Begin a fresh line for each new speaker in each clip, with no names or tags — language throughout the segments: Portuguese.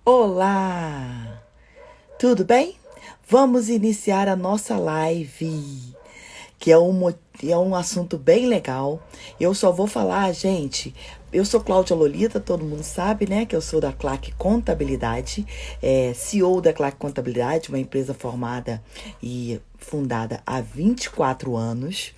Olá! Tudo bem? Vamos iniciar a nossa live, que é um assunto bem legal. Eu só vou falar, gente, eu sou Cláudia Lolita, todo mundo sabe, né? Que eu sou da Claque Contabilidade, CEO da Claque Contabilidade, uma empresa formada e fundada há 24 anos.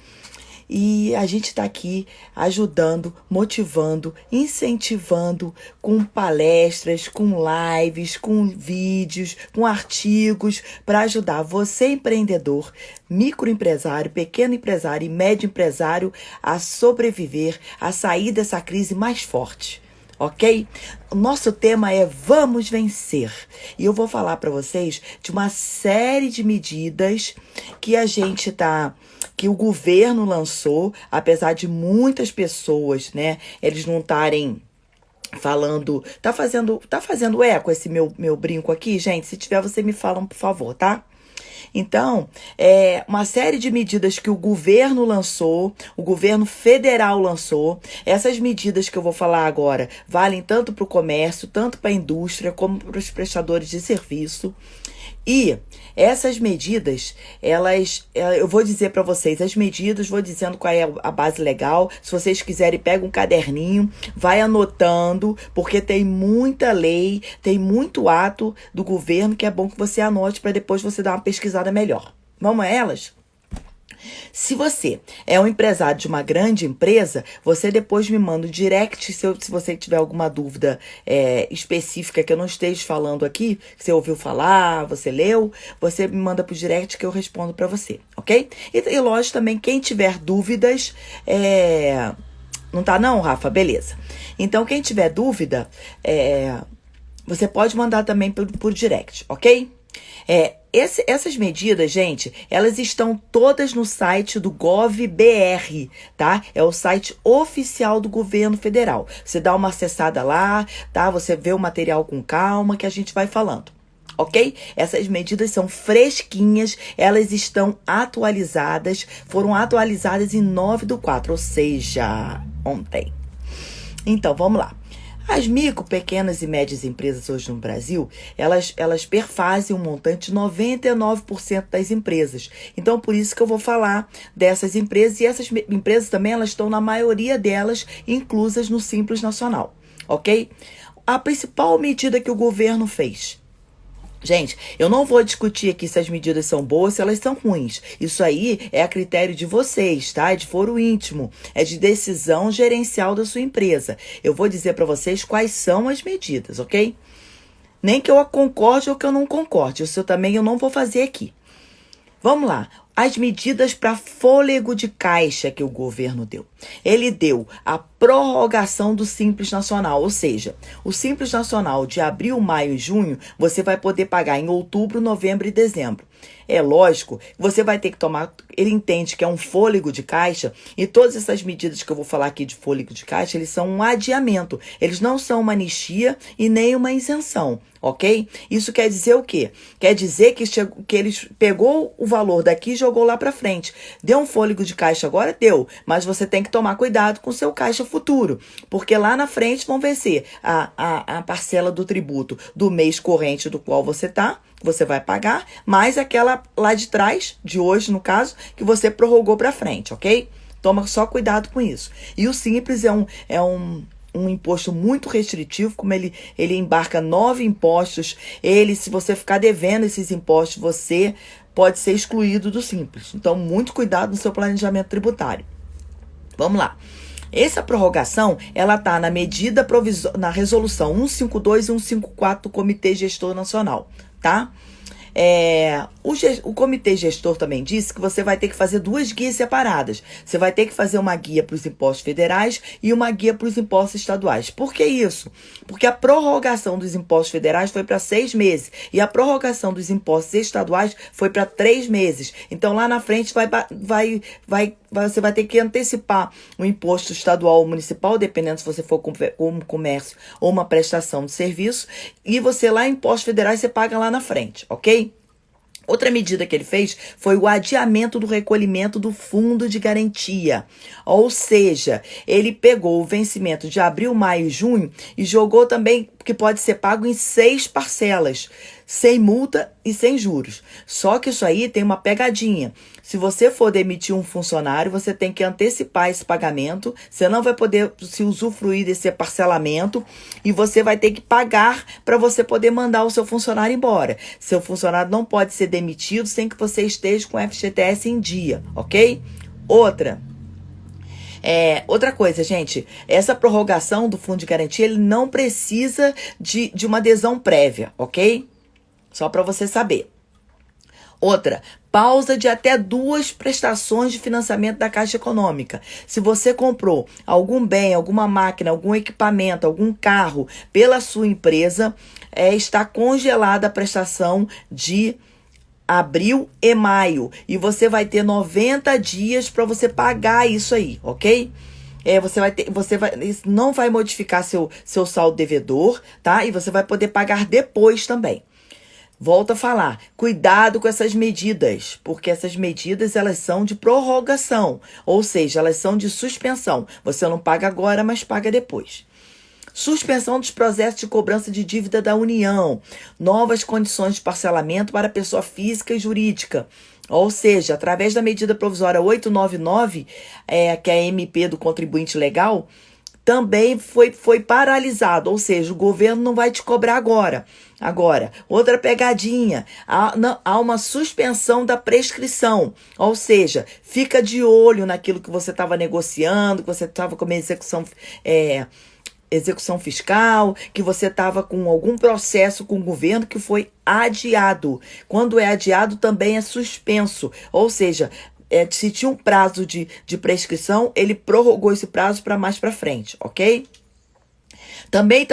E a gente está aqui ajudando, motivando, incentivando com palestras, com lives, com vídeos, com artigos para ajudar você, empreendedor, microempresário, pequeno empresário e médio empresário a sobreviver, a sair dessa crise mais forte. Ok? O nosso tema é Vamos Vencer. E eu vou falar para vocês de uma série de medidas que que o governo lançou, apesar de muitas pessoas, né, eles não estarem falando. Tá fazendo eco esse meu brinco aqui, gente? Se tiver, você me fala, por favor, tá? Então, uma série de medidas que o governo lançou, o governo federal lançou. Essas medidas que eu vou falar agora valem tanto para o comércio, tanto para a indústria, como para os prestadores de serviço. E essas medidas, eu vou dizer para vocês as medidas, vou dizendo qual é a base legal. Se vocês quiserem, pega um caderninho, vai anotando, porque tem muita lei, tem muito ato do governo que é bom que você anote para depois você dar uma pesquisada melhor. Vamos a elas? Se você é um empresário de uma grande empresa, você depois me manda um direct, se você tiver alguma dúvida específica que eu não esteja falando aqui, que você ouviu falar, você leu, você me manda pro direct que eu respondo para você, ok? E lógico também, quem tiver dúvidas, não tá não, Rafa? Beleza. Então, quem tiver dúvida, você pode mandar também por direct, ok? Essas medidas, gente, elas estão todas no site do GovBR, tá? É o site oficial do governo federal. Você dá uma acessada lá, tá? Você vê o material com calma que a gente vai falando. Ok? Essas medidas são fresquinhas, elas estão atualizadas, foram atualizadas em 9/4, ou seja, ontem. Então, vamos lá. As micro, pequenas e médias empresas hoje no Brasil, elas perfazem um montante de 99% das empresas. Então, por isso que eu vou falar dessas empresas. E essas empresas também, elas estão, na maioria delas, inclusas no Simples Nacional. Ok? A principal medida que o governo fez. Gente, eu não vou discutir aqui se as medidas são boas, se elas são ruins. Isso aí é a critério de vocês, tá? É de foro íntimo, é de decisão gerencial da sua empresa. Eu vou dizer para vocês quais são as medidas, ok? Nem que eu concorde ou que eu não concorde. Isso também eu não vou fazer aqui. Vamos lá. As medidas para fôlego de caixa que o governo deu. Ele deu a prorrogação do Simples Nacional, ou seja, o Simples Nacional de abril, maio e junho, você vai poder pagar em outubro, novembro e dezembro. É lógico, você vai ter que tomar, ele entende que é um fôlego de caixa, e todas essas medidas que eu vou falar aqui de fôlego de caixa, eles são um adiamento, eles não são uma anistia e nem uma isenção, ok? Isso quer dizer o quê? Quer dizer que eles pegou o valor daqui e jogou lá para frente. Deu um fôlego de caixa agora? Deu, mas você tem que tomar cuidado com o seu caixa futuro, porque lá na frente vão vencer a parcela do tributo do mês corrente do qual você vai pagar, mais aquela lá de trás, de hoje no caso, que você prorrogou para frente, ok? Toma só cuidado com isso. E o Simples é um imposto muito restritivo, como ele embarca 9 impostos. Se você ficar devendo esses impostos, você pode ser excluído do Simples. Então, muito cuidado no seu planejamento tributário. Vamos lá. Essa prorrogação, ela está na resolução 152 e 154 do Comitê Gestor Nacional, tá? O comitê gestor também disse que você vai ter que fazer 2 guias separadas. Você vai ter que fazer uma guia para os impostos federais e uma guia para os impostos estaduais. Por que isso? Porque a prorrogação dos impostos federais foi para 6 meses e a prorrogação dos impostos estaduais foi para 3 meses. Então, lá na frente você vai ter que antecipar o imposto estadual ou municipal, dependendo se você for como comércio ou uma prestação de serviço, e você lá, impostos federais, você paga lá na frente, ok? Outra medida que ele fez foi o adiamento do recolhimento do fundo de garantia. Ou seja, ele pegou o vencimento de abril, maio e junho e jogou também que pode ser pago em 6 parcelas, sem multa e sem juros. Só que isso aí tem uma pegadinha. Se você for demitir um funcionário, você tem que antecipar esse pagamento, você não vai poder se usufruir desse parcelamento e você vai ter que pagar para você poder mandar o seu funcionário embora. Seu funcionário não pode ser demitido sem que você esteja com o FGTS em dia, ok? Outra coisa, gente, essa prorrogação do fundo de garantia, ele não precisa de uma adesão prévia, ok? Só para você saber. Pausa de até 2 prestações de financiamento da Caixa Econômica. Se você comprou algum bem, alguma máquina, algum equipamento, algum carro pela sua empresa, está congelada a prestação de abril e maio. E você vai ter 90 dias para você pagar isso aí, ok? Isso não vai modificar seu saldo devedor, tá? E você vai poder pagar depois também. Volto a falar, cuidado com essas medidas, porque essas medidas elas são de prorrogação, ou seja, elas são de suspensão. Você não paga agora, mas paga depois. Suspensão dos processos de cobrança de dívida da União, novas condições de parcelamento para pessoa física e jurídica. Ou seja, através da medida provisória 899, que é a MP do contribuinte legal, também foi paralisado, ou seja, o governo não vai te cobrar agora. Outra pegadinha, há uma suspensão da prescrição, ou seja, fica de olho naquilo que você estava negociando, que você estava com uma execução fiscal, que você estava com algum processo com o governo que foi adiado. Quando é adiado, também é suspenso, ou seja, se tinha um prazo de prescrição, ele prorrogou esse prazo para mais para frente, ok? Também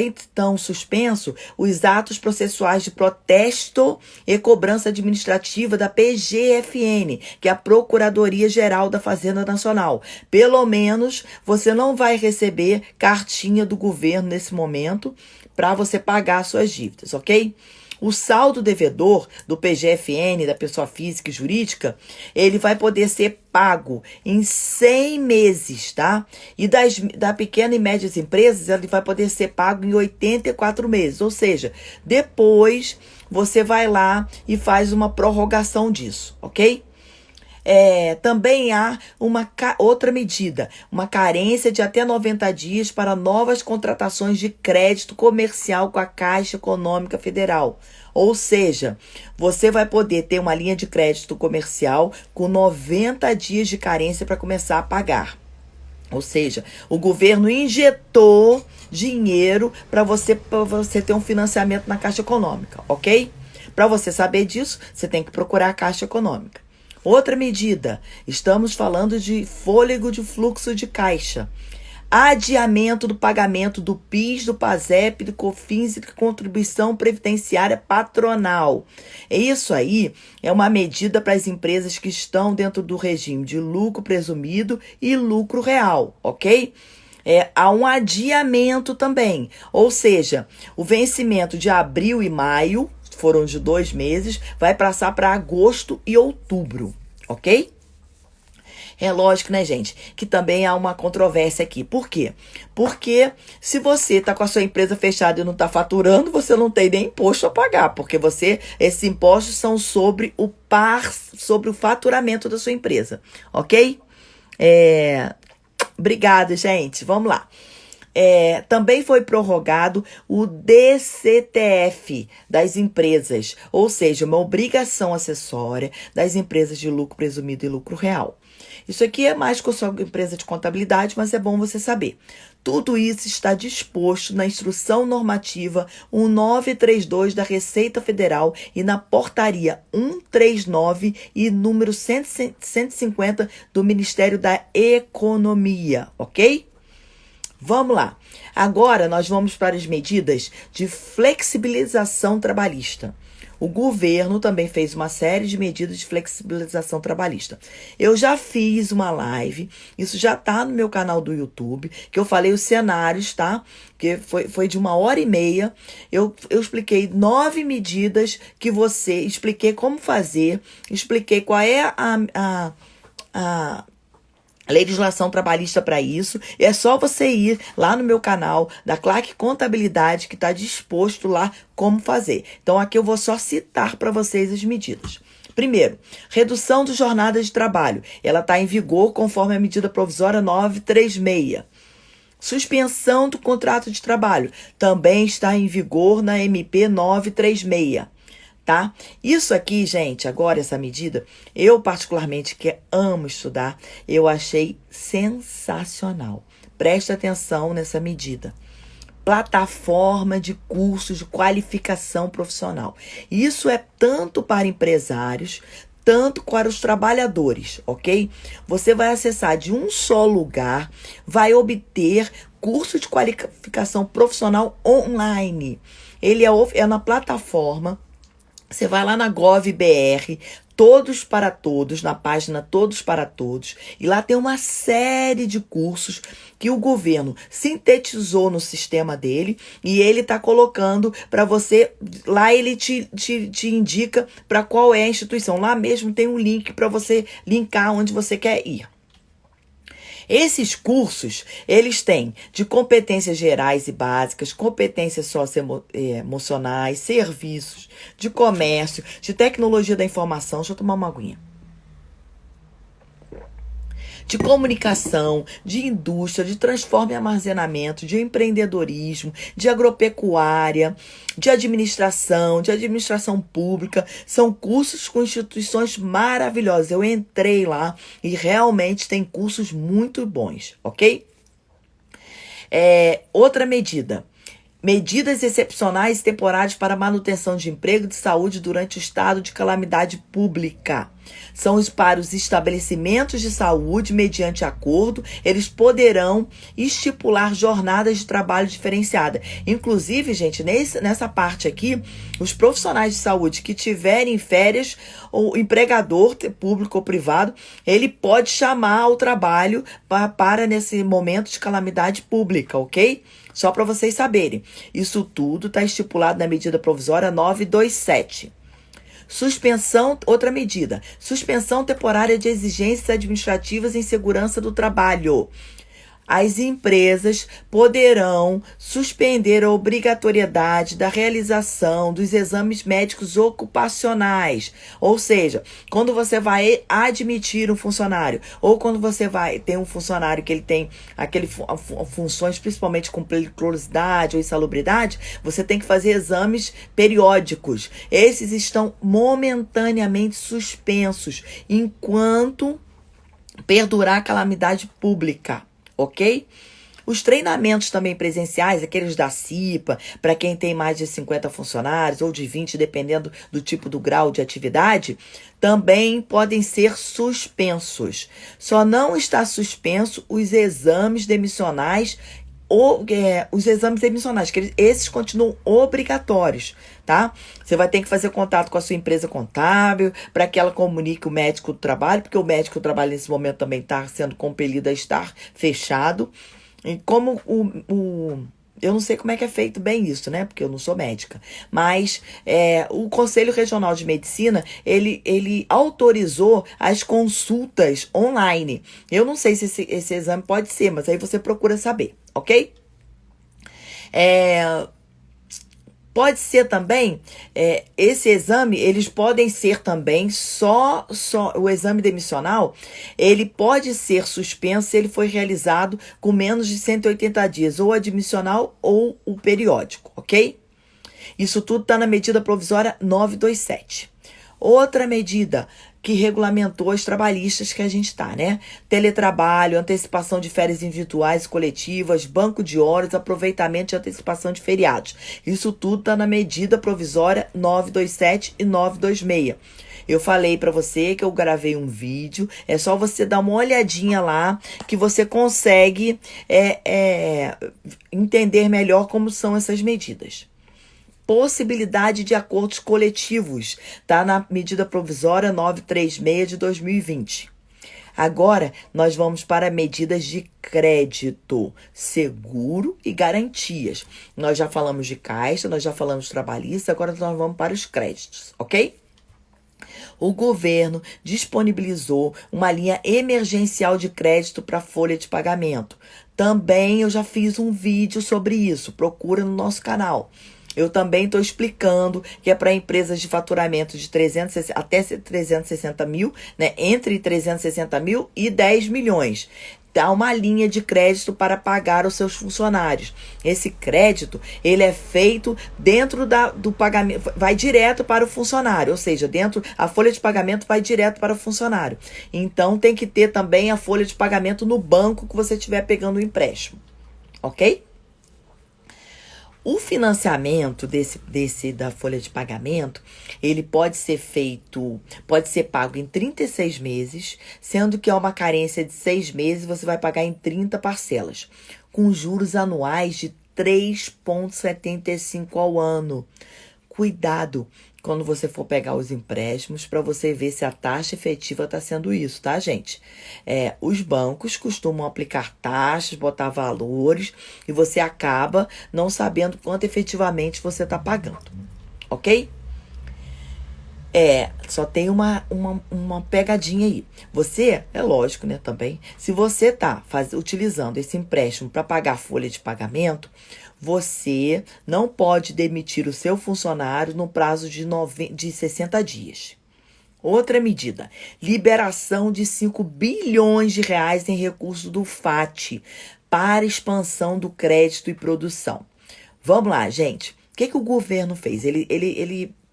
estão suspensos os atos processuais de protesto e cobrança administrativa da PGFN, que é a Procuradoria-Geral da Fazenda Nacional. Pelo menos você não vai receber cartinha do governo nesse momento para você pagar suas dívidas, ok? O saldo devedor do PGFN, da pessoa física e jurídica, ele vai poder ser pago em 100 meses, tá? E da pequena e médias empresas, ele vai poder ser pago em 84 meses. Ou seja, depois você vai lá e faz uma prorrogação disso, ok? Também há outra medida, uma carência de até 90 dias para novas contratações de crédito comercial com a Caixa Econômica Federal. Ou seja, você vai poder ter uma linha de crédito comercial com 90 dias de carência para começar a pagar. Ou seja, o governo injetou dinheiro para você ter um financiamento na Caixa Econômica, ok? Para você saber disso, você tem que procurar a Caixa Econômica. Outra medida, estamos falando de fôlego de fluxo de caixa. Adiamento do pagamento do PIS, do PASEP, do COFINS e da contribuição previdenciária patronal. Isso aí é uma medida para as empresas que estão dentro do regime de lucro presumido e lucro real, ok? Há um adiamento também, ou seja, o vencimento de abril e maio, foram de 2 meses, vai passar para agosto e outubro, ok? É lógico, né, gente, que também há uma controvérsia aqui. Por quê? Porque se você está com a sua empresa fechada e não está faturando, você não tem nem imposto a pagar, porque esses impostos são sobre o faturamento da sua empresa, ok? Obrigada, gente. Vamos lá. Também foi prorrogado o DCTF das empresas, ou seja, uma obrigação acessória das empresas de lucro presumido e lucro real. Isso aqui é mais com a sua empresa de contabilidade, mas é bom você saber. Tudo isso está disposto na Instrução Normativa 1932 da Receita Federal e na Portaria 139 e número 150 do Ministério da Economia, ok? Vamos lá. Agora nós vamos para as medidas de flexibilização trabalhista. O governo também fez uma série de medidas de flexibilização trabalhista. Eu já fiz uma live, isso já está no meu canal do YouTube, que eu falei os cenários, tá? Que foi de 1h30. Eu expliquei 9 medidas que expliquei como fazer, expliquei qual é legislação trabalhista para isso. E é só você ir lá no meu canal da Clark Contabilidade, que está disposto lá como fazer. Então aqui eu vou só citar para vocês as medidas. Primeiro, redução de jornada de trabalho. Ela está em vigor conforme a medida provisória 936. Suspensão do contrato de trabalho. Também está em vigor na MP 936. Tá? Isso aqui, gente, agora essa medida, eu particularmente que amo estudar, eu achei sensacional. Preste atenção nessa medida. Plataforma de cursos de qualificação profissional. Isso é tanto para empresários, tanto para os trabalhadores, ok? Você vai acessar de um só lugar, vai obter curso de qualificação profissional online. Ele é na plataforma. Você vai lá na GovBR, Todos para Todos, na página Todos para Todos, e lá tem uma série de cursos que o governo sintetizou no sistema dele e ele está colocando para você, lá ele te indica para qual é a instituição. Lá mesmo tem um link para você linkar onde você quer ir. Esses cursos, eles têm de competências gerais e básicas, competências socioemocionais, serviços, de comércio, de tecnologia da informação. Deixa eu tomar uma aguinha. De comunicação, de indústria, de transforme e armazenamento, de empreendedorismo, de agropecuária, de administração pública. São cursos com instituições maravilhosas. Eu entrei lá e realmente tem cursos muito bons, ok? Outra medida. Medidas excepcionais e temporárias para manutenção de emprego e de saúde durante o estado de calamidade pública. São para os estabelecimentos de saúde, mediante acordo, eles poderão estipular jornadas de trabalho diferenciada. Inclusive, gente, nessa parte aqui, os profissionais de saúde que tiverem férias, o empregador, público ou privado, ele pode chamar ao trabalho para nesse momento de calamidade pública, ok? Só para vocês saberem. Isso tudo está estipulado na medida provisória 927. Outra medida. Suspensão temporária de exigências administrativas em segurança do trabalho. As empresas poderão suspender a obrigatoriedade da realização dos exames médicos ocupacionais. Ou seja, quando você vai admitir um funcionário, ou quando você vai ter um funcionário que ele tem funções principalmente com periculosidade ou insalubridade, você tem que fazer exames periódicos. Esses estão momentaneamente suspensos enquanto perdurar a calamidade pública. Ok? Os treinamentos também presenciais, aqueles da CIPA, para quem tem mais de 50 funcionários ou de 20, dependendo do tipo do grau de atividade, também podem ser suspensos. Só não está suspenso os exames demissionais que esses continuam obrigatórios, tá? Você vai ter que fazer contato com a sua empresa contábil para que ela comunique o médico do trabalho, porque o médico do trabalho nesse momento também está sendo compelido a estar fechado. E como eu não sei como é que é feito bem isso, né? Porque eu não sou médica. Mas o Conselho Regional de Medicina, ele autorizou as consultas online. Eu não sei se esse exame pode ser, mas aí você procura saber, ok? Pode ser também, esse exame, eles podem ser também só o exame demissional, ele pode ser suspenso se ele foi realizado com menos de 180 dias, ou admissional ou o periódico, ok? Isso tudo está na medida provisória 927. Outra medida que regulamentou as trabalhistas que a gente está, né? Teletrabalho, antecipação de férias individuais e coletivas, banco de horas, aproveitamento e antecipação de feriados. Isso tudo está na medida provisória 927 e 926. Eu falei para você que eu gravei um vídeo, é só você dar uma olhadinha lá que você consegue entender melhor como são essas medidas. Possibilidade de acordos coletivos, tá na medida provisória 936 de 2020. Agora, nós vamos para medidas de crédito, seguro e garantias. Nós já falamos de caixa, nós já falamos de trabalhista, agora nós vamos para os créditos, ok? O governo disponibilizou uma linha emergencial de crédito para folha de pagamento. Também eu já fiz um vídeo sobre isso, procura no nosso canal. Eu também estou explicando que é para empresas de faturamento de 360, até 360 mil, né? Entre 360 mil e 10 milhões. Dá uma linha de crédito para pagar os seus funcionários. Esse crédito, ele é feito dentro do pagamento, vai direto para o funcionário, ou seja, a folha de pagamento vai direto para o funcionário. Então, tem que ter também a folha de pagamento no banco que você estiver pegando o empréstimo, ok? O financiamento da folha de pagamento, ele pode ser pago em 36 meses, sendo que é uma carência de 6 meses, você vai pagar em 30 parcelas, com juros anuais de 3,75 ao ano. Cuidado quando você for pegar os empréstimos para você ver se a taxa efetiva está sendo isso, tá, gente? Os bancos costumam aplicar taxas, botar valores e você acaba não sabendo quanto efetivamente você está pagando, ok? Só tem uma pegadinha aí. Você, é lógico, né, também, se você está utilizando esse empréstimo para pagar a folha de pagamento, você não pode demitir o seu funcionário no prazo de 60 dias. Outra medida, liberação de 5 bilhões de reais em recursos do FAT para expansão do crédito e produção. Vamos lá, gente. O que o governo fez?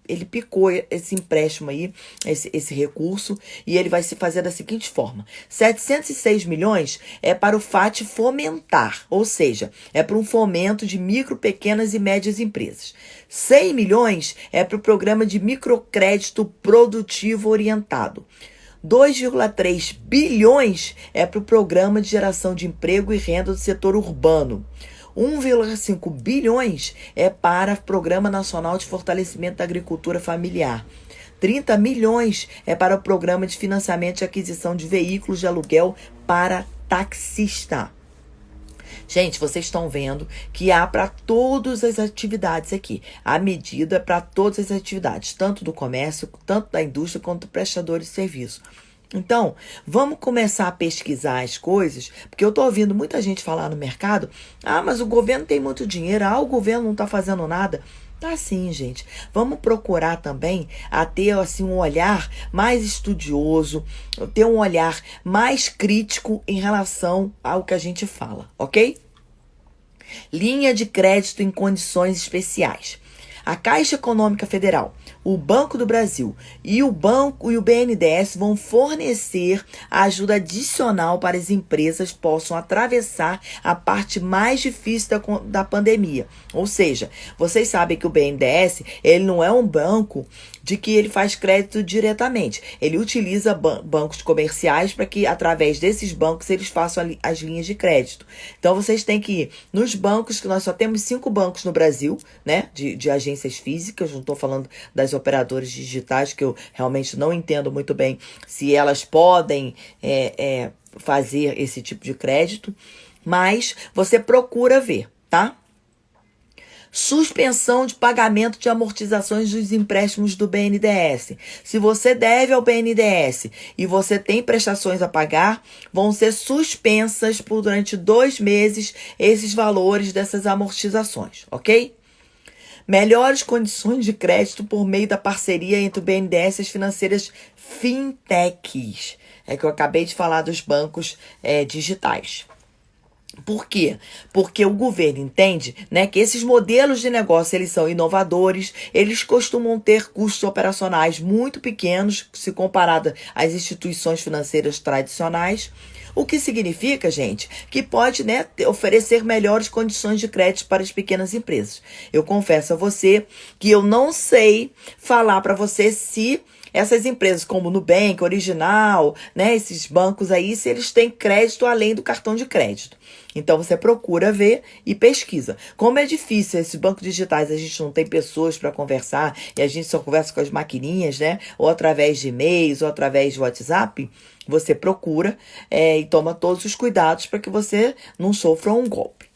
Ele picou esse empréstimo aí, esse recurso, e ele vai se fazer da seguinte forma. 706 milhões é para o FAT fomentar, ou seja, é para um fomento de micro, pequenas e médias empresas. 100 milhões é para o programa de microcrédito produtivo orientado. 2,3 bilhões é para o programa de geração de emprego e renda do setor urbano. 1,5 bilhões é para o Programa Nacional de Fortalecimento da Agricultura Familiar. 30 milhões é para o Programa de Financiamento e Aquisição de Veículos de Aluguel para taxista. Gente, vocês estão vendo que há para todas as atividades aqui. A medida é para todas as atividades, tanto do comércio, tanto da indústria, quanto do prestador de serviço. Então, vamos começar a pesquisar as coisas, porque eu estou ouvindo muita gente falar no mercado, mas o governo tem muito dinheiro, o governo não está fazendo nada. Tá sim, gente. Vamos procurar também a ter assim, um olhar mais estudioso, ter um olhar mais crítico em relação ao que a gente fala, ok? Linha de crédito em condições especiais. A Caixa Econômica Federal, o Banco do Brasil e o BNDES vão fornecer ajuda adicional para as empresas possam atravessar a parte mais difícil da pandemia. Ou seja, vocês sabem que o BNDES, ele não é um banco de que ele faz crédito diretamente. Ele utiliza bancos comerciais para que, através desses bancos, eles façam as linhas de crédito. Então, vocês têm que ir nos bancos, que nós só temos 5 bancos no Brasil, né, de agências físicas, não estou falando das operadoras digitais, que eu realmente não entendo muito bem se elas podem fazer esse tipo de crédito, mas você procura ver, tá? Suspensão de pagamento de amortizações dos empréstimos do BNDES. Se você deve ao BNDES e você tem prestações a pagar, vão ser suspensas durante 2 meses esses valores dessas amortizações, ok? Melhores condições de crédito por meio da parceria entre o BNDES e as financeiras fintechs. É que eu acabei de falar dos bancos digitais. Por quê? Porque o governo entende, né, que esses modelos de negócio eles são inovadores, eles costumam ter custos operacionais muito pequenos se comparado às instituições financeiras tradicionais. O que significa, gente, que pode, né, oferecer melhores condições de crédito para as pequenas empresas. Eu confesso a você que eu não sei falar para você se essas empresas como Nubank, Original, né, esses bancos aí, se eles têm crédito além do cartão de crédito. Então, você procura ver e pesquisa. Como é difícil, esses bancos digitais, a gente não tem pessoas para conversar e a gente só conversa com as maquininhas, né? Ou através de e-mails, ou através de WhatsApp, você procura e toma todos os cuidados para que você não sofra um golpe.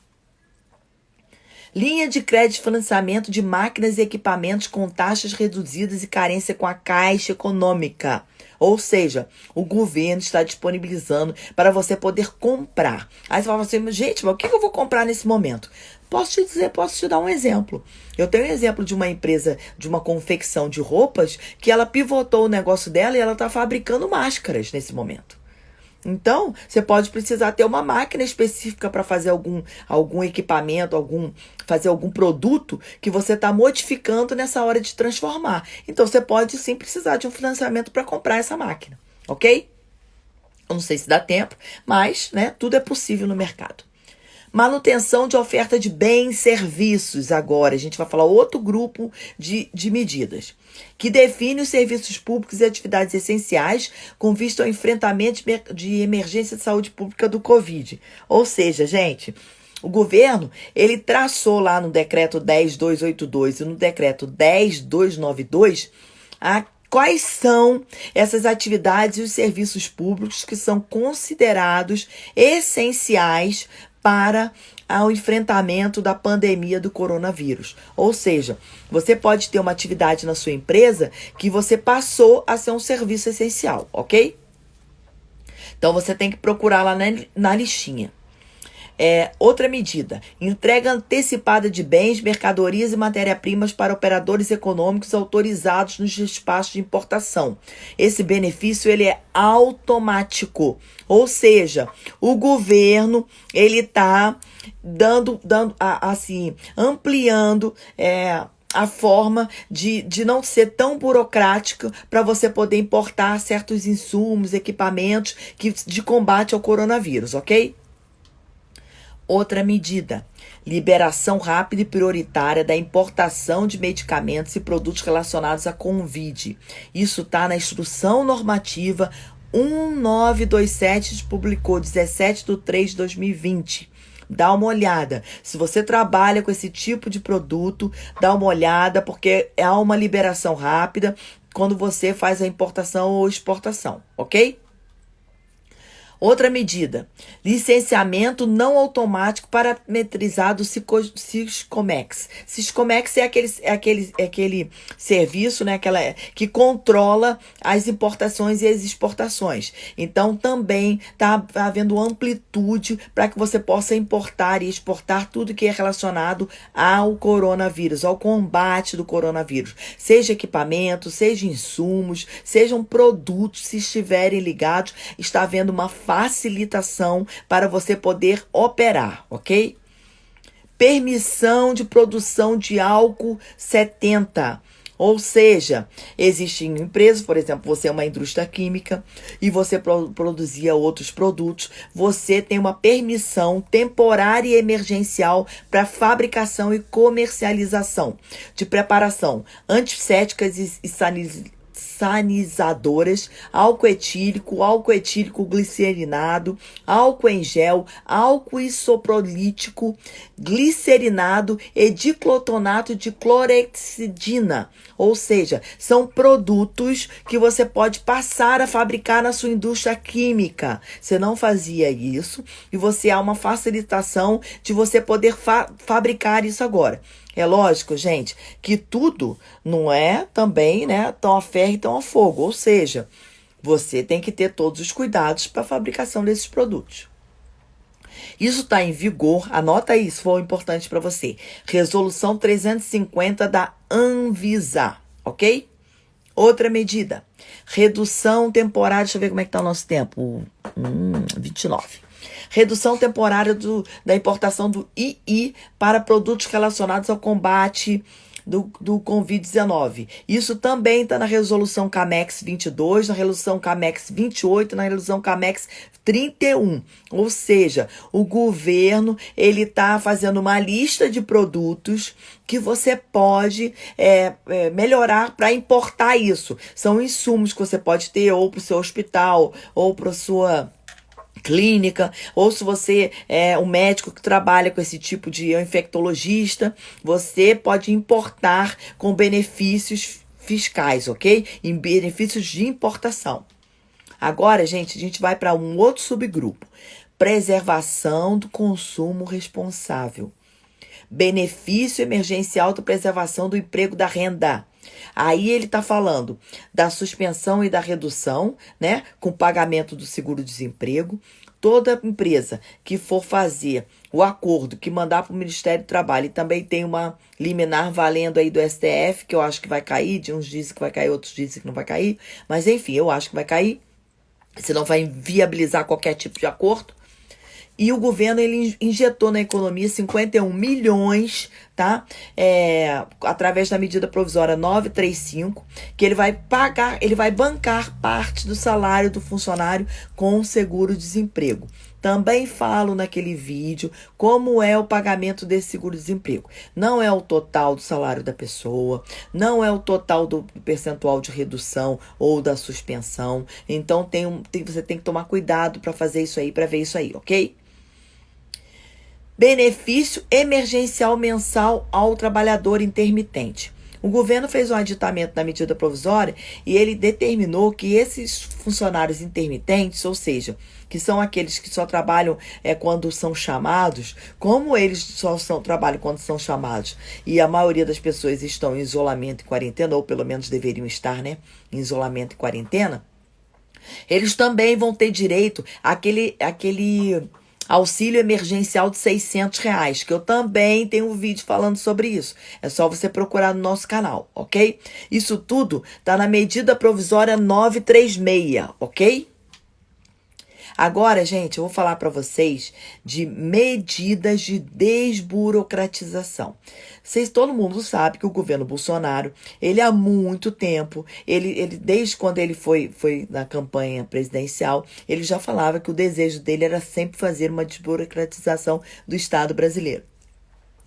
Linha de crédito de financiamento de máquinas e equipamentos com taxas reduzidas e carência com a Caixa Econômica. Ou seja, o governo está disponibilizando para você poder comprar. Aí você fala assim, gente, mas o que eu vou comprar nesse momento? Posso te dar um exemplo. Eu tenho um exemplo de uma empresa, de uma confecção de roupas, que ela pivotou o negócio dela e ela está fabricando máscaras nesse momento. Então, você pode precisar ter uma máquina específica para fazer algum equipamento, fazer algum produto que você está modificando nessa hora de transformar. Então, você pode sim precisar de um financiamento para comprar essa máquina, ok? Eu não sei se dá tempo, mas né, tudo é possível no mercado. Manutenção de oferta de bens e serviços. Agora, a gente vai falar outro grupo de medidas, que define os serviços públicos e atividades essenciais com vista ao enfrentamento de emergência de saúde pública do Covid. Ou seja, gente, o governo, ele traçou lá no decreto 10.282 e no decreto 10.292 quais são essas atividades e os serviços públicos que são considerados essenciais para o enfrentamento da pandemia do coronavírus. Ou seja, você pode ter uma atividade na sua empresa que você passou a ser um serviço essencial, ok? Então, você tem que procurar lá na listinha. Outra medida, entrega antecipada de bens, mercadorias e matéria-primas para operadores econômicos autorizados nos espaços de importação. Esse benefício ele é automático, ou seja, o governo ele está ampliando a forma de não ser tão burocrática para você poder importar certos insumos, equipamentos de combate ao coronavírus, ok? Outra medida, liberação rápida e prioritária da importação de medicamentos e produtos relacionados à Covid. Isso está na Instrução Normativa 1927, que publicou 17/3/2020. Dá uma olhada. Se você trabalha com esse tipo de produto, dá uma olhada, porque há uma liberação rápida quando você faz a importação ou exportação, ok? Outra medida, licenciamento não automático parametrizado Siscomex. Siscomex é aquele serviço, né, que controla as importações e as exportações. Então, também está havendo amplitude para que você possa importar e exportar tudo que é relacionado ao coronavírus, ao combate do coronavírus. Seja equipamento, seja insumos, sejam produtos, se estiverem ligados, está havendo uma facilitação para você poder operar, ok? Permissão de produção de álcool 70. Ou seja, existem empresas, por exemplo, você é uma indústria química e você produzia outros produtos, você tem uma permissão temporária e emergencial para fabricação e comercialização de preparação antissépticas e sanizadoras, álcool etílico glicerinado, álcool em gel, álcool isoprolítico, glicerinado e diclotonato de clorexidina. Ou seja, são produtos que você pode passar a fabricar na sua indústria química. Você não fazia isso e você há uma facilitação de você poder fabricar isso agora. É lógico, gente, que tudo não é também, né, tão a ferro e tão a fogo. Ou seja, você tem que ter todos os cuidados para a fabricação desses produtos. Isso está em vigor, anota aí se for importante para você. Resolução 350 da Anvisa, ok? Outra medida, redução temporária, deixa eu ver como é que está o nosso tempo, 29. Redução temporária da importação do II para produtos relacionados ao combate do Covid-19. Isso também está na resolução CAMEX 22, na resolução CAMEX 28, na resolução CAMEX 31. Ou seja, o governo ele está fazendo uma lista de produtos que você pode melhorar para importar isso. São insumos que você pode ter ou para o seu hospital ou para a sua clínica, ou se você é um médico que trabalha com esse tipo de infectologista, você pode importar com benefícios fiscais, ok? Em benefícios de importação. Agora, gente, a gente vai para um outro subgrupo. Preservação do consumo responsável. benefício emergencial de preservação do emprego da renda. Aí ele está falando da suspensão e da redução, né, com pagamento do seguro-desemprego. Toda empresa que for fazer o acordo, que mandar para o Ministério do Trabalho, e também tem uma liminar valendo aí do STF, que eu acho que vai cair, de uns dizem que vai cair, outros dizem que não vai cair, mas enfim, eu acho que vai cair, senão vai inviabilizar qualquer tipo de acordo. E o governo, ele injetou na economia 51 milhões, tá? Através da medida provisória 935, que ele vai pagar, ele vai bancar parte do salário do funcionário com seguro-desemprego. Também falo naquele vídeo como é o pagamento desse seguro-desemprego. Não é o total do salário da pessoa, não é o total do percentual de redução ou da suspensão. Então você tem que tomar cuidado para fazer isso aí, para ver isso aí, ok? Benefício emergencial mensal ao trabalhador intermitente. O governo fez um aditamento na medida provisória e ele determinou que esses funcionários intermitentes, ou seja, que são aqueles que só trabalham quando são chamados, como eles trabalham quando são chamados e a maioria das pessoas estão em isolamento e quarentena, ou pelo menos deveriam estar, né, em isolamento e quarentena, eles também vão ter direito àquele auxílio emergencial de R$600, que eu também tenho um vídeo falando sobre isso. É só você procurar no nosso canal, ok? Isso tudo tá na medida provisória 936, ok? Agora, gente, eu vou falar para vocês de medidas de desburocratização. Todo mundo sabe que o governo Bolsonaro, ele há muito tempo, ele desde quando ele foi na campanha presidencial, ele já falava que o desejo dele era sempre fazer uma desburocratização do Estado brasileiro,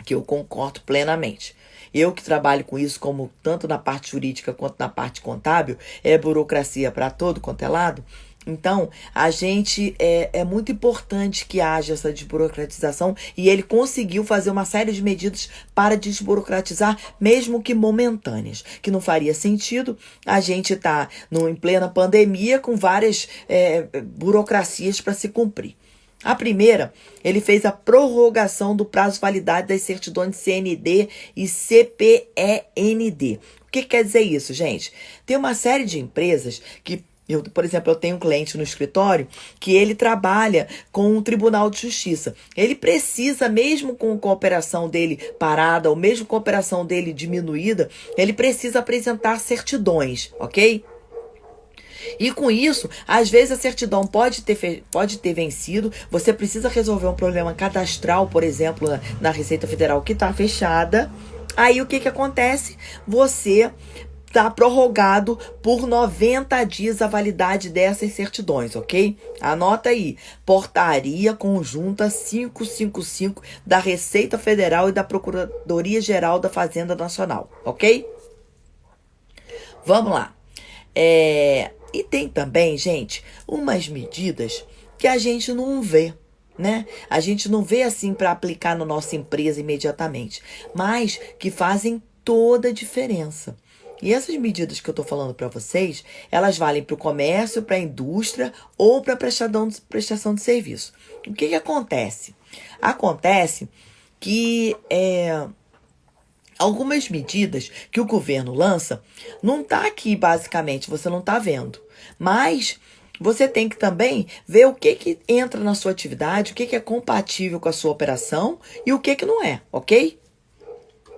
que eu concordo plenamente. Eu que trabalho com isso, como tanto na parte jurídica quanto na parte contábil, é burocracia para todo quanto é lado. Então, a gente é muito importante que haja essa desburocratização e ele conseguiu fazer uma série de medidas para desburocratizar, mesmo que momentâneas, que não faria sentido a gente estar em plena pandemia com várias burocracias para se cumprir. A primeira, ele fez a prorrogação do prazo de validade das certidões de CND e CPEND. O que quer dizer isso, gente? Tem uma série de empresas que por exemplo, eu tenho um cliente no escritório que ele trabalha com o Tribunal de Justiça. Ele precisa, mesmo com a cooperação dele parada, ou mesmo com a cooperação dele diminuída, ele precisa apresentar certidões, ok? E com isso, às vezes a certidão pode ter vencido, você precisa resolver um problema cadastral, por exemplo, na Receita Federal que está fechada. Aí o que acontece? Você está prorrogado por 90 dias a validade dessas certidões, ok? Anota aí, Portaria Conjunta 555 da Receita Federal e da Procuradoria-Geral da Fazenda Nacional, ok? Vamos lá. E tem também, gente, umas medidas que a gente não vê, né? A gente não vê assim para aplicar na nossa empresa imediatamente, mas que fazem toda a diferença. E essas medidas que eu estou falando para vocês, elas valem para o comércio, para a indústria ou para a prestação de serviço. O que acontece? Acontece que algumas medidas que o governo lança não está aqui, basicamente, você não está vendo. Mas você tem que também ver o que entra na sua atividade, o que é compatível com a sua operação e o que não é, ok?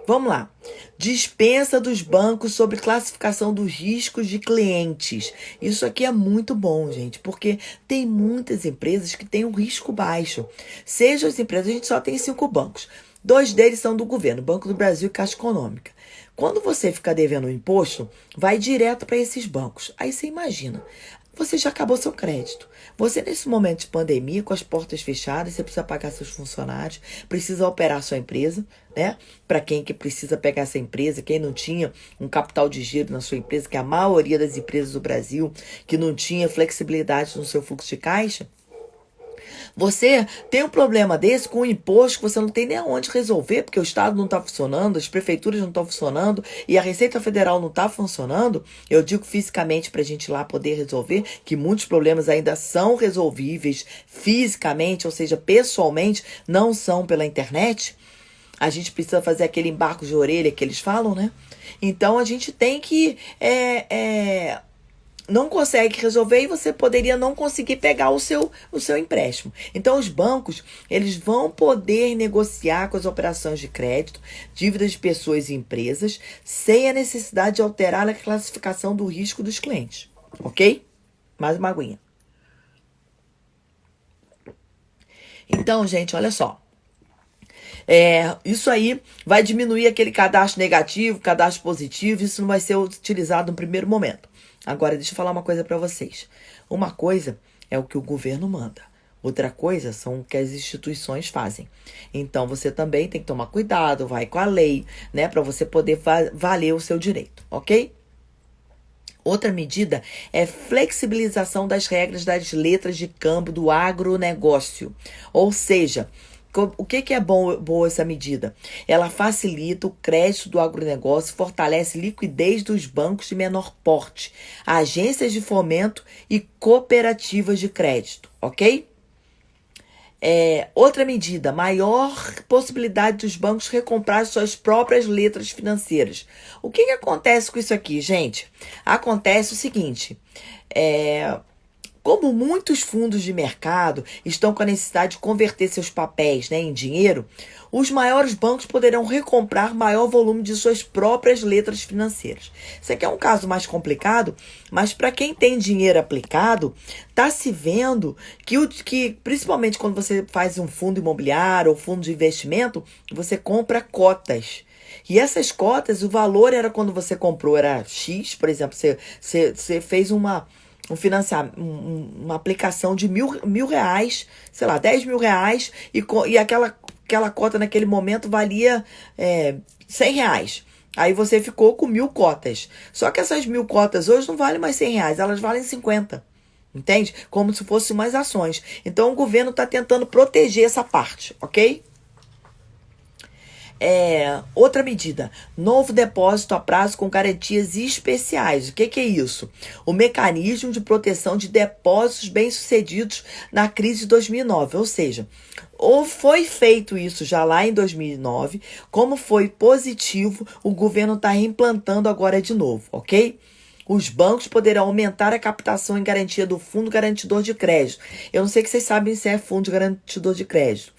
Vamos lá. Dispensa dos bancos sobre classificação dos riscos de clientes. Isso aqui é muito bom, gente, porque tem muitas empresas que têm um risco baixo. Seja as empresas, a gente só tem 5 bancos. 2 deles são do governo, Banco do Brasil e Caixa Econômica. Quando você fica devendo o imposto, vai direto para esses bancos. Aí você imagina, você já acabou seu crédito. Você, nesse momento de pandemia, com as portas fechadas, você precisa pagar seus funcionários, precisa operar sua empresa, né? Para quem que precisa pegar essa empresa, quem não tinha um capital de giro na sua empresa, que é a maioria das empresas do Brasil, que não tinha flexibilidade no seu fluxo de caixa. Você tem um problema desse com o imposto que você não tem nem aonde resolver, porque o Estado não está funcionando, as prefeituras não estão funcionando e a Receita Federal não está funcionando. Eu digo fisicamente para a gente ir lá poder resolver, que muitos problemas ainda são resolvíveis fisicamente, ou seja, pessoalmente, não são pela internet. a gente precisa fazer aquele embarque de orelha que eles falam, né? Então a gente tem que não consegue resolver e você poderia não conseguir pegar o seu empréstimo. Então, os bancos, eles vão poder negociar com as operações de crédito, dívidas de pessoas e empresas, sem a necessidade de alterar a classificação do risco dos clientes. Ok? Mais uma aguinha. Então, gente, olha só. Isso aí vai diminuir aquele cadastro negativo, cadastro positivo, isso não vai ser utilizado no primeiro momento. Agora, deixa eu falar uma coisa para vocês. Uma coisa é o que o governo manda. Outra coisa são o que as instituições fazem. Então, você também tem que tomar cuidado, vai com a lei, né? Para você poder valer o seu direito, ok? Outra medida é flexibilização das regras das letras de câmbio do agronegócio. Ou seja, o que é boa essa medida? Ela facilita o crédito do agronegócio, fortalece liquidez dos bancos de menor porte, agências de fomento e cooperativas de crédito, ok? Outra medida, maior possibilidade dos bancos recomprar suas próprias letras financeiras. O que acontece com isso aqui, gente? Acontece o seguinte, como muitos fundos de mercado estão com a necessidade de converter seus papéis, né, em dinheiro, os maiores bancos poderão recomprar maior volume de suas próprias letras financeiras. Isso aqui é um caso mais complicado, mas para quem tem dinheiro aplicado, está se vendo que, principalmente quando você faz um fundo imobiliário ou fundo de investimento, você compra cotas. E essas cotas, o valor era quando você comprou, era X, por exemplo, você fez uma aplicação de mil reais, sei lá, 10 mil reais, e aquela cota naquele momento valia 100 reais. Aí você ficou com 1.000 cotas. Só que essas 1.000 cotas hoje não valem mais 100 reais, elas valem 50. Entende? Como se fossem mais ações. Então o governo está tentando proteger essa parte, ok? Outra medida, novo depósito a prazo com garantias especiais. O que é isso? O mecanismo de proteção de depósitos bem-sucedidos na crise de 2009. Ou seja, ou foi feito isso já lá em 2009, como foi positivo, o governo está reimplantando agora de novo, ok? Os bancos poderão aumentar a captação em garantia do Fundo Garantidor de Crédito. Eu não sei se vocês sabem se é Fundo Garantidor de Crédito.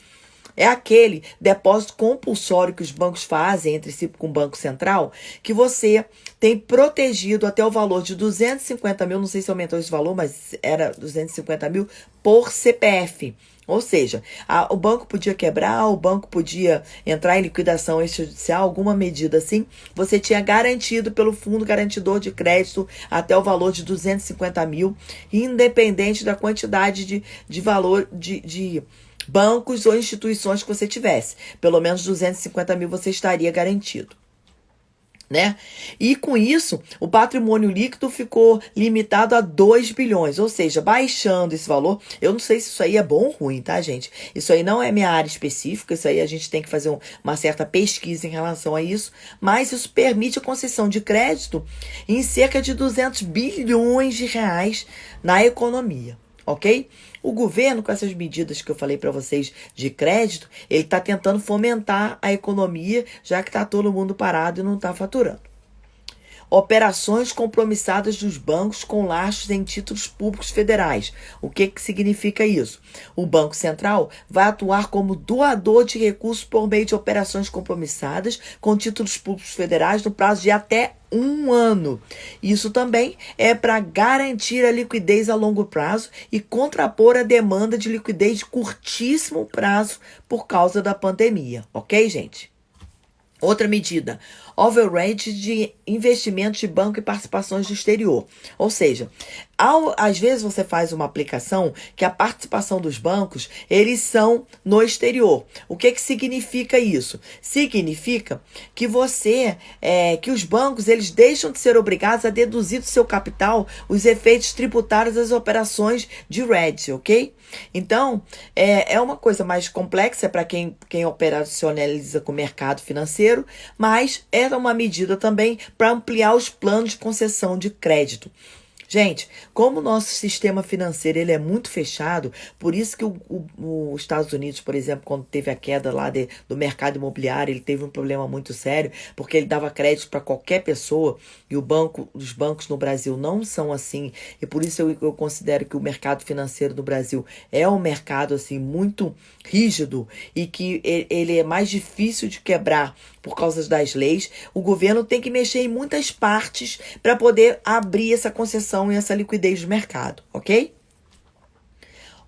É aquele depósito compulsório que os bancos fazem entre si com o Banco Central, que você tem protegido até o valor de 250 mil, não sei se aumentou esse valor, mas era 250 mil por CPF. Ou seja, o banco podia quebrar, o banco podia entrar em liquidação extrajudicial, alguma medida assim, você tinha garantido pelo Fundo Garantidor de Crédito até o valor de 250 mil, independente da quantidade de valor de bancos ou instituições que você tivesse. Pelo menos 250 mil você estaria garantido, né? E com isso, o patrimônio líquido ficou limitado a 2 bilhões, ou seja, baixando esse valor. Eu não sei se isso aí é bom ou ruim, tá, gente? Isso aí não é minha área específica, isso aí a gente tem que fazer uma certa pesquisa em relação a isso, mas isso permite a concessão de crédito em cerca de 200 bilhões de reais na economia, ok? O governo, com essas medidas que eu falei para vocês de crédito, ele está tentando fomentar a economia, já que está todo mundo parado e não está faturando. Operações compromissadas dos bancos com lastros em títulos públicos federais. O que significa isso? O Banco Central vai atuar como doador de recursos por meio de operações compromissadas com títulos públicos federais no prazo de até 1 ano. Isso também é para garantir a liquidez a longo prazo e contrapor a demanda de liquidez de curtíssimo prazo por causa da pandemia. Ok, gente? Outra medida, overrate de investimentos de banco e participações do exterior. Ou seja, às vezes você faz uma aplicação que a participação dos bancos, eles são no exterior. O que significa isso? Significa que que os bancos, eles deixam de ser obrigados a deduzir do seu capital os efeitos tributários das operações de RED, ok? Então, é uma coisa mais complexa para quem operacionaliza com o mercado financeiro, mas é uma medida também para ampliar os planos de concessão de crédito. Gente, como o nosso sistema financeiro ele é muito fechado, por isso que os Estados Unidos, por exemplo, quando teve a queda lá do mercado imobiliário, ele teve um problema muito sério, porque ele dava crédito para qualquer pessoa, e os bancos no Brasil não são assim, e por isso eu considero que o mercado financeiro do Brasil é um mercado assim muito rígido, e que ele é mais difícil de quebrar por causa das leis. O governo tem que mexer em muitas partes para poder abrir essa concessão e essa liquidez do mercado, ok?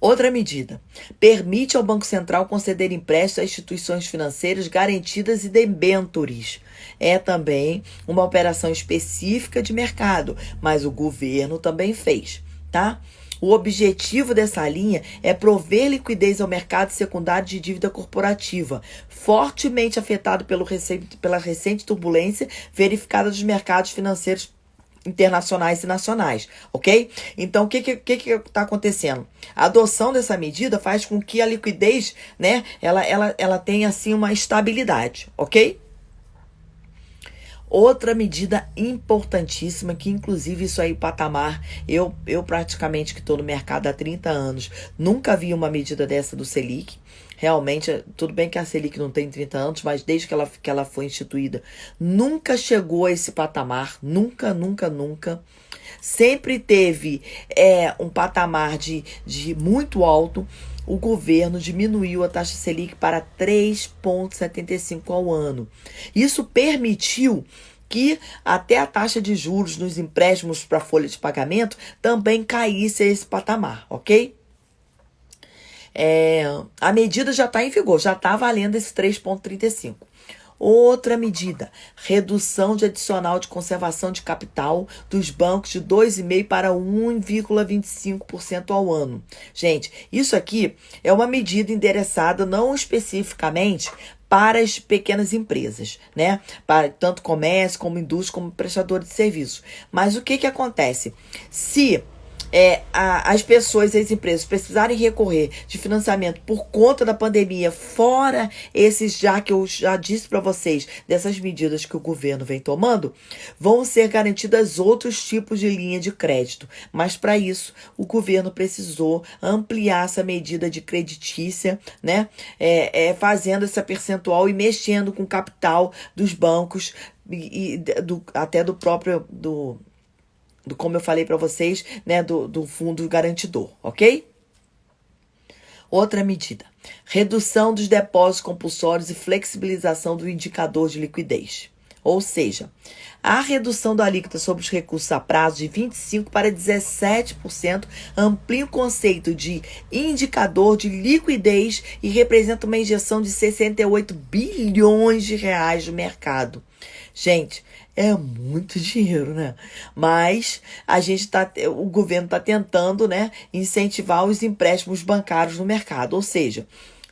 Outra medida, permite ao Banco Central conceder empréstimos a instituições financeiras garantidas e debêntures. É também uma operação específica de mercado, mas o governo também fez, tá? O objetivo dessa linha é prover liquidez ao mercado secundário de dívida corporativa, fortemente afetado pela recente turbulência verificada dos mercados financeiros internacionais e nacionais, ok? Então, o que está acontecendo? A adoção dessa medida faz com que a liquidez, né, ela tenha, assim, uma estabilidade, ok? Outra medida importantíssima, que inclusive isso aí, patamar, eu praticamente que estou no mercado há 30 anos, nunca vi uma medida dessa do Selic. Realmente, tudo bem que a Selic não tem 30 anos, mas desde que ela foi instituída, nunca chegou a esse patamar, nunca, nunca, nunca. Sempre teve um patamar de muito alto. O governo diminuiu a taxa Selic para 3,75 ao ano. Isso permitiu que até a taxa de juros nos empréstimos para folha de pagamento também caísse a esse patamar, ok? A medida já está em vigor, já está valendo esse 3,35. Outra medida, redução de adicional de conservação de capital dos bancos de 2,5% para 1,25% ao ano. Gente, isso aqui é uma medida endereçada não especificamente para as pequenas empresas, né? Para tanto comércio, como indústria, como prestador de serviços. Mas o que acontece? Se as pessoas, as empresas precisarem recorrer de financiamento por conta da pandemia, fora esses já que eu já disse para vocês, dessas medidas que o governo vem tomando, vão ser garantidas outros tipos de linha de crédito. Mas para isso, o governo precisou ampliar essa medida de creditícia, né? Fazendo essa percentual e mexendo com o capital dos bancos até do próprio como eu falei para vocês, né, do fundo garantidor, ok? Outra medida, redução dos depósitos compulsórios e flexibilização do indicador de liquidez. Ou seja, a redução da alíquota sobre os recursos a prazo de 25% para 17% amplia o conceito de indicador de liquidez e representa uma injeção de 68 bilhões de reais no mercado. Gente, é muito dinheiro, né? Mas o governo está tentando, né, incentivar os empréstimos bancários no mercado. Ou seja,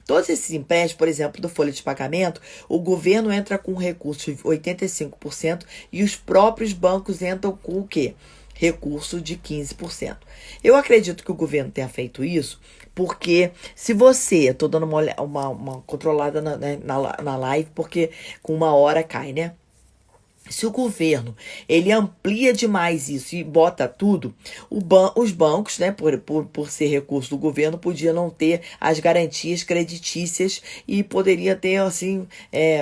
todos esses empréstimos, por exemplo, do folha de pagamento, o governo entra com recurso de 85% e os próprios bancos entram com o quê? Recurso de 15%. Eu acredito que o governo tenha feito isso porque se você... Estou dando uma controlada na live porque com uma hora cai, né? Se o governo ele amplia demais isso e bota tudo, os bancos, né, por ser recurso do governo, podia não ter as garantias creditícias e poderia ter, assim,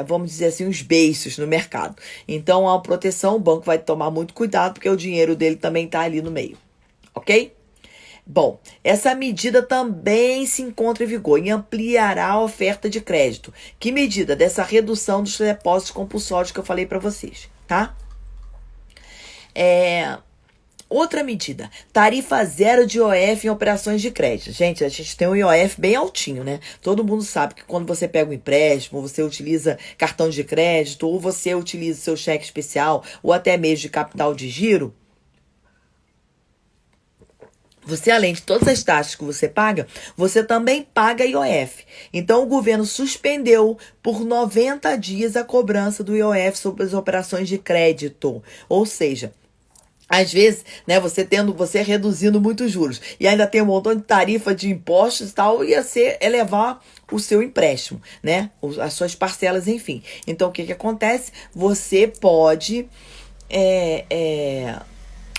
vamos dizer assim, os beiços no mercado. Então, a proteção, o banco vai tomar muito cuidado, porque o dinheiro dele também está ali no meio, ok? Bom, essa medida também se encontra em vigor e ampliará a oferta de crédito. Que medida? Dessa redução dos depósitos compulsórios que eu falei para vocês, tá? Outra medida, tarifa zero de IOF em operações de crédito. Gente, a gente tem um IOF bem altinho, né? Todo mundo sabe que quando você pega um empréstimo, você utiliza cartão de crédito, ou você utiliza seu cheque especial, ou até mesmo de capital de giro, você, além de todas as taxas que você paga, você também paga IOF. Então, o governo suspendeu por 90 dias a cobrança do IOF sobre as operações de crédito. Ou seja, às vezes, né, você reduzindo muitos juros e ainda tem um montão de tarifa de impostos e tal, ia ser elevar o seu empréstimo, né? As suas parcelas, enfim. Então, o que acontece? Você pode...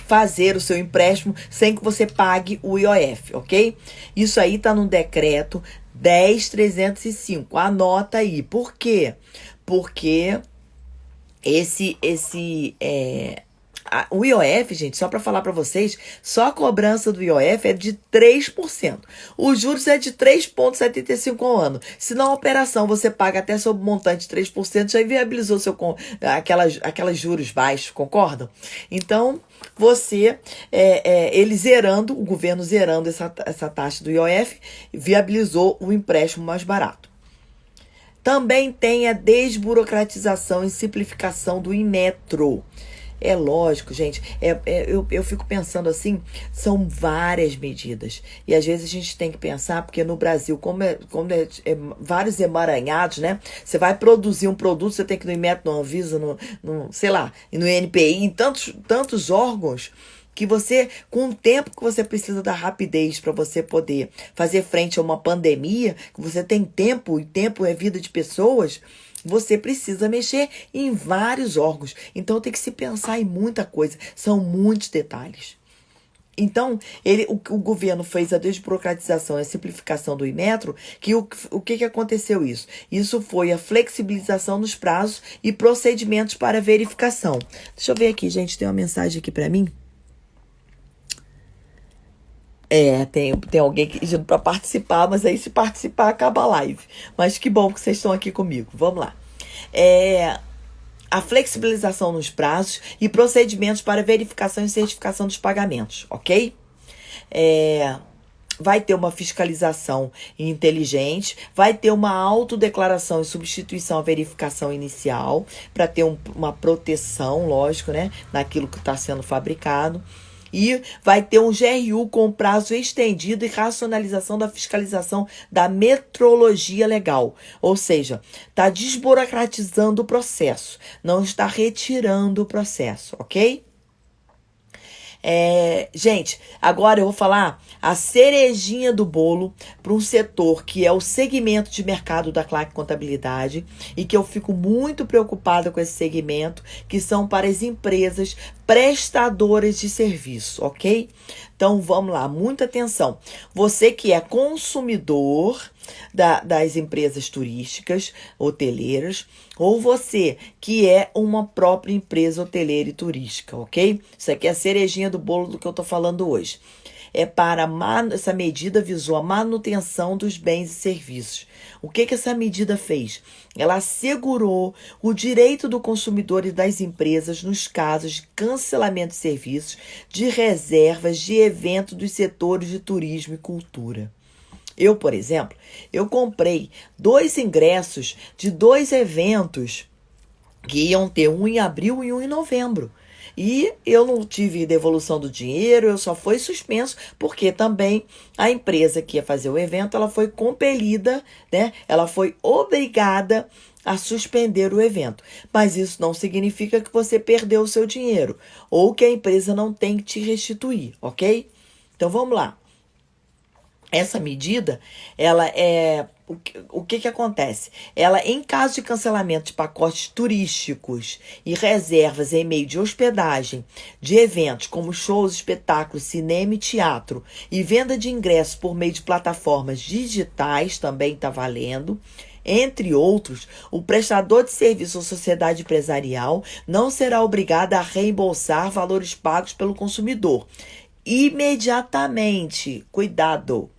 fazer o seu empréstimo sem que você pague o IOF, ok? Isso aí tá no decreto 10.305. Anota aí. Por quê? Porque o IOF, gente, só para falar para vocês, só a cobrança do IOF é de 3%. Os juros é de 3,75 ao ano. Se na operação você paga até sob o montante de 3%, já inviabilizou aquelas juros baixos, concordam? Então, ele zerando, o governo zerando essa taxa do IOF, viabilizou o empréstimo mais barato. Também tem a desburocratização e simplificação do Inmetro. É lógico, gente, eu fico pensando assim, são várias medidas. E às vezes a gente tem que pensar, porque no Brasil, como é vários emaranhados, né? Você vai produzir um produto, você tem que ir no Inmetro, no Anvisa, sei lá, no INPI, em tantos órgãos, que você, com o tempo que você precisa da rapidez para você poder fazer frente a uma pandemia, que você tem tempo, e tempo é vida de pessoas, você precisa mexer em vários órgãos. Então tem que se pensar em muita coisa, são muitos detalhes. Então, o governo fez a desburocratização e a simplificação do Inmetro, que o que aconteceu isso? Isso foi a flexibilização nos prazos e procedimentos para verificação. Deixa eu ver aqui, gente, tem uma mensagem aqui para mim. Tem alguém pedindo para participar, mas aí se participar acaba a live. Mas que bom que vocês estão aqui comigo. Vamos lá. A flexibilização nos prazos e procedimentos para verificação e certificação dos pagamentos, ok? Vai ter uma fiscalização inteligente, vai ter uma autodeclaração e substituição à verificação inicial, para ter uma proteção, lógico, né, naquilo que está sendo fabricado. E vai ter um GRU com prazo estendido e racionalização da fiscalização da metrologia legal. Ou seja, está desburocratizando o processo, não está retirando o processo, ok? Gente, agora eu vou falar a cerejinha do bolo para um setor que é o segmento de mercado da Claque Contabilidade e que eu fico muito preocupada com esse segmento, que são para as empresas prestadoras de serviço, ok? Então vamos lá, muita atenção. Você que é consumidor das empresas turísticas, hoteleiras, ou você que é uma própria empresa hoteleira e turística, ok? Isso aqui é a cerejinha do bolo do que eu estou falando hoje. Essa medida visou a manutenção dos bens e serviços. O que essa medida fez? Ela assegurou o direito do consumidor e das empresas nos casos de cancelamento de serviços, de reservas, de eventos dos setores de turismo e cultura. Eu, por exemplo, comprei 2 ingressos de 2 eventos que iam ter um em abril e um em novembro. E eu não tive devolução do dinheiro, eu só fui suspenso, porque também a empresa que ia fazer o evento, ela foi compelida, né? Ela foi obrigada a suspender o evento. Mas isso não significa que você perdeu o seu dinheiro, ou que a empresa não tem que te restituir, ok? Então vamos lá. Essa medida, ela o que acontece? Ela, em caso de cancelamento de pacotes turísticos e reservas em meio de hospedagem, de eventos como shows, espetáculos, cinema e teatro, e venda de ingressos por meio de plataformas digitais, também está valendo. Entre outros, o prestador de serviço ou sociedade empresarial não será obrigado a reembolsar valores pagos pelo consumidor imediatamente. Cuidado!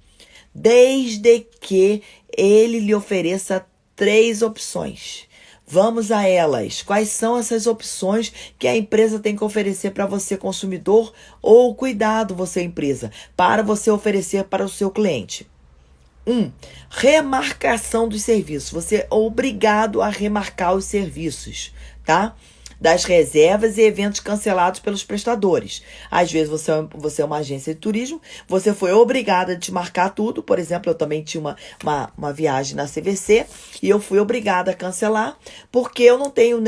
Desde que ele lhe ofereça 3 opções. Vamos a elas. Quais são essas opções que a empresa tem que oferecer para você, consumidor, ou cuidado, você, empresa, para você oferecer para o seu cliente? 1. Remarcação dos serviços. Você é obrigado a remarcar os serviços, tá? Das reservas e eventos cancelados pelos prestadores. Às vezes você é uma agência de turismo, você foi obrigada a desmarcar tudo. Por exemplo, eu também tinha uma viagem na CVC e eu fui obrigada a cancelar, porque eu não tenho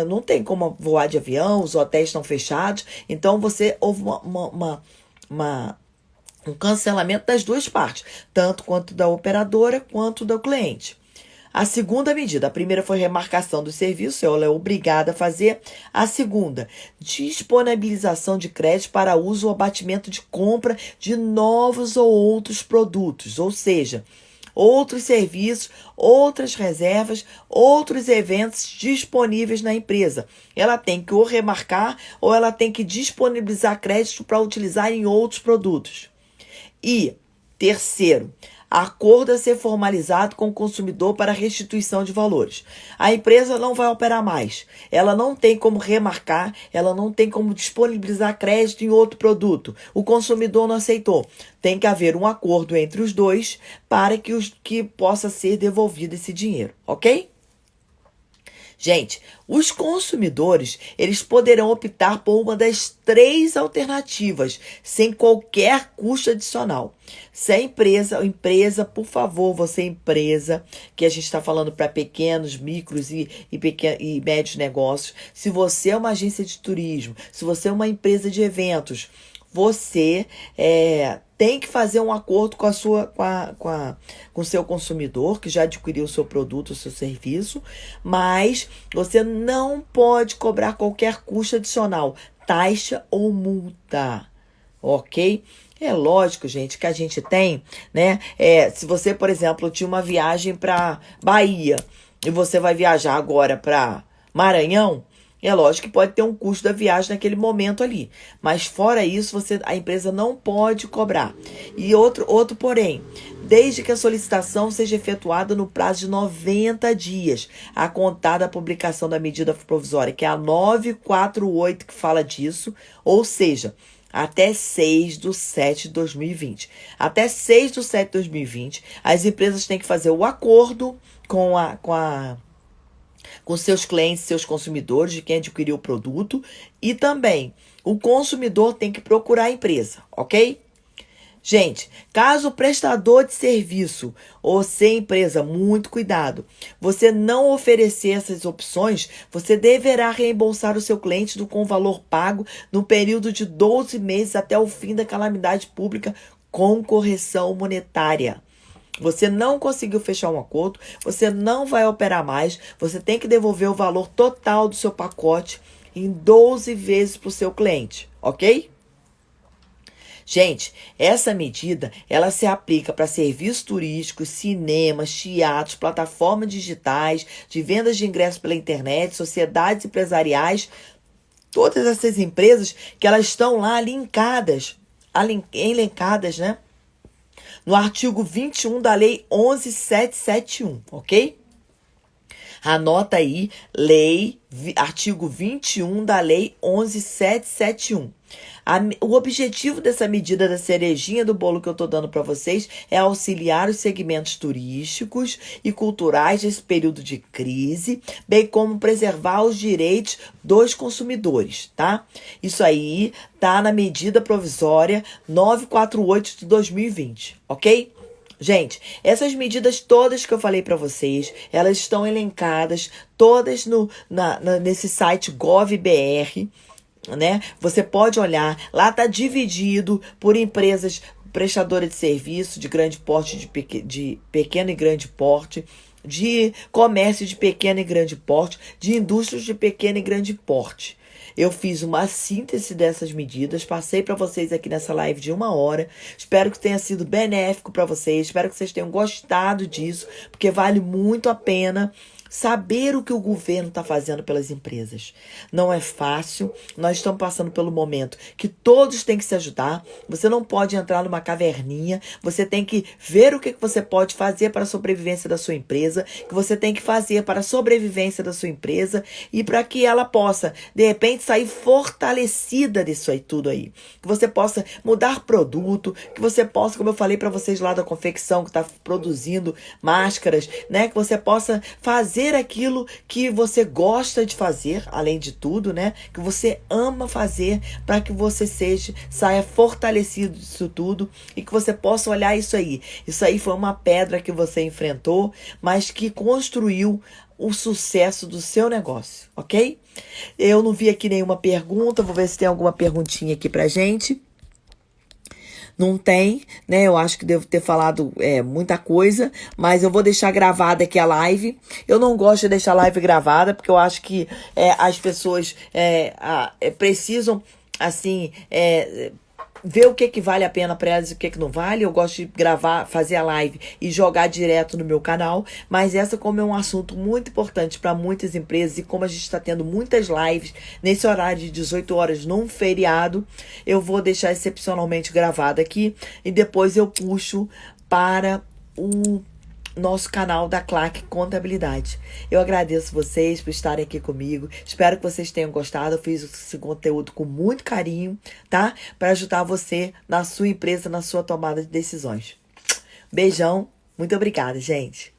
não tem como voar de avião, os hotéis estão fechados. Então houve um cancelamento das 2 partes, tanto quanto da operadora quanto do cliente. A segunda medida, a primeira foi remarcação do serviço, ela é obrigada a fazer. A segunda, disponibilização de crédito para uso ou abatimento de compra de novos ou outros produtos, ou seja, outros serviços, outras reservas, outros eventos disponíveis na empresa. Ela tem que ou remarcar ou ela tem que disponibilizar crédito para utilizar em outros produtos. E, terceiro, acordo a ser formalizado com o consumidor para restituição de valores. A empresa não vai operar mais. Ela não tem como remarcar, ela não tem como disponibilizar crédito em outro produto. O consumidor não aceitou. Tem que haver um acordo entre os dois para que possa ser devolvido esse dinheiro, ok? Gente, os consumidores, eles poderão optar por uma das 3 alternativas, sem qualquer custo adicional. Se a empresa, por favor, você empresa, que a gente está falando para pequenos, micros e médios negócios, se você é uma agência de turismo, se você é uma empresa de eventos, você tem que fazer um acordo com o seu consumidor, que já adquiriu o seu produto, o seu serviço, mas você não pode cobrar qualquer custo adicional, taxa ou multa, ok? É lógico, gente, que a gente tem, né? Se você, por exemplo, tinha uma viagem para Bahia e você vai viajar agora para Maranhão, é lógico que pode ter um custo da viagem naquele momento ali. Mas fora isso, a empresa não pode cobrar. E outro porém, desde que a solicitação seja efetuada no prazo de 90 dias, a contar da publicação da medida provisória, que é a 948 que fala disso, ou seja, até 6/7/2020. Até 6/7/2020, as empresas têm que fazer o acordo com seus clientes, seus consumidores, de quem adquiriu o produto, e também o consumidor tem que procurar a empresa, ok? Gente, caso o prestador de serviço ou se empresa, muito cuidado, você não oferecer essas opções, você deverá reembolsar o seu cliente com o valor pago no período de 12 meses até o fim da calamidade pública com correção monetária. Você não conseguiu fechar um acordo, você não vai operar mais, você tem que devolver o valor total do seu pacote em 12 vezes para o seu cliente, ok? Gente, essa medida, ela se aplica para serviços turísticos, cinemas, teatros, plataformas digitais, de vendas de ingressos pela internet, sociedades empresariais, todas essas empresas que elas estão lá elencadas, né? No artigo 21 da Lei 11.771, ok? Anota aí, artigo 21 da Lei 11.771. O objetivo dessa medida da cerejinha do bolo que eu estou dando para vocês é auxiliar os segmentos turísticos e culturais nesse período de crise, bem como preservar os direitos dos consumidores, tá? Isso aí tá na medida provisória 948 de 2020, ok? Gente, essas medidas todas que eu falei para vocês, elas estão elencadas todas nesse site gov.br, né? Você pode olhar, lá tá dividido por empresas prestadoras de serviço de grande porte, de pequeno e grande porte, de comércio de pequeno e grande porte, de indústrias de pequeno e grande porte. Eu fiz uma síntese dessas medidas, passei para vocês aqui nessa live de 1 hora. Espero que tenha sido benéfico para vocês, espero que vocês tenham gostado disso, porque vale muito a pena saber o que o governo está fazendo pelas empresas. Não é fácil, nós estamos passando pelo momento que todos têm que se ajudar, você não pode entrar numa caverninha, você tem que ver o que você pode fazer para a sobrevivência da sua empresa, que você tem que fazer para a sobrevivência da sua empresa e para que ela possa, de repente, sair fortalecida disso aí tudo aí. Que você possa mudar produto, que você possa, como eu falei para vocês lá da confecção que está produzindo máscaras, né? Que você possa fazer aquilo que você gosta de fazer, além de tudo, né? Que você ama fazer para que você saia fortalecido disso tudo e que você possa olhar isso aí. Isso aí foi uma pedra que você enfrentou, mas que construiu o sucesso do seu negócio, ok? Eu não vi aqui nenhuma pergunta, vou ver se tem alguma perguntinha aqui pra gente. Não tem, né? Eu acho que devo ter falado muita coisa, mas eu vou deixar gravada aqui a live. Eu não gosto de deixar a live gravada, porque eu acho que as pessoas precisam, assim, ver o que que vale a pena para elas e o que que não vale. Eu gosto de gravar, fazer a live e jogar direto no meu canal, mas essa, como é um assunto muito importante para muitas empresas e como a gente está tendo muitas lives nesse horário de 18 horas num feriado, eu vou deixar excepcionalmente gravado aqui e depois eu puxo para o nosso canal da Claque Contabilidade. Eu agradeço vocês por estarem aqui comigo. Espero que vocês tenham gostado. Eu fiz esse conteúdo com muito carinho, tá? Para ajudar você na sua empresa, na sua tomada de decisões. Beijão. Muito obrigada, gente.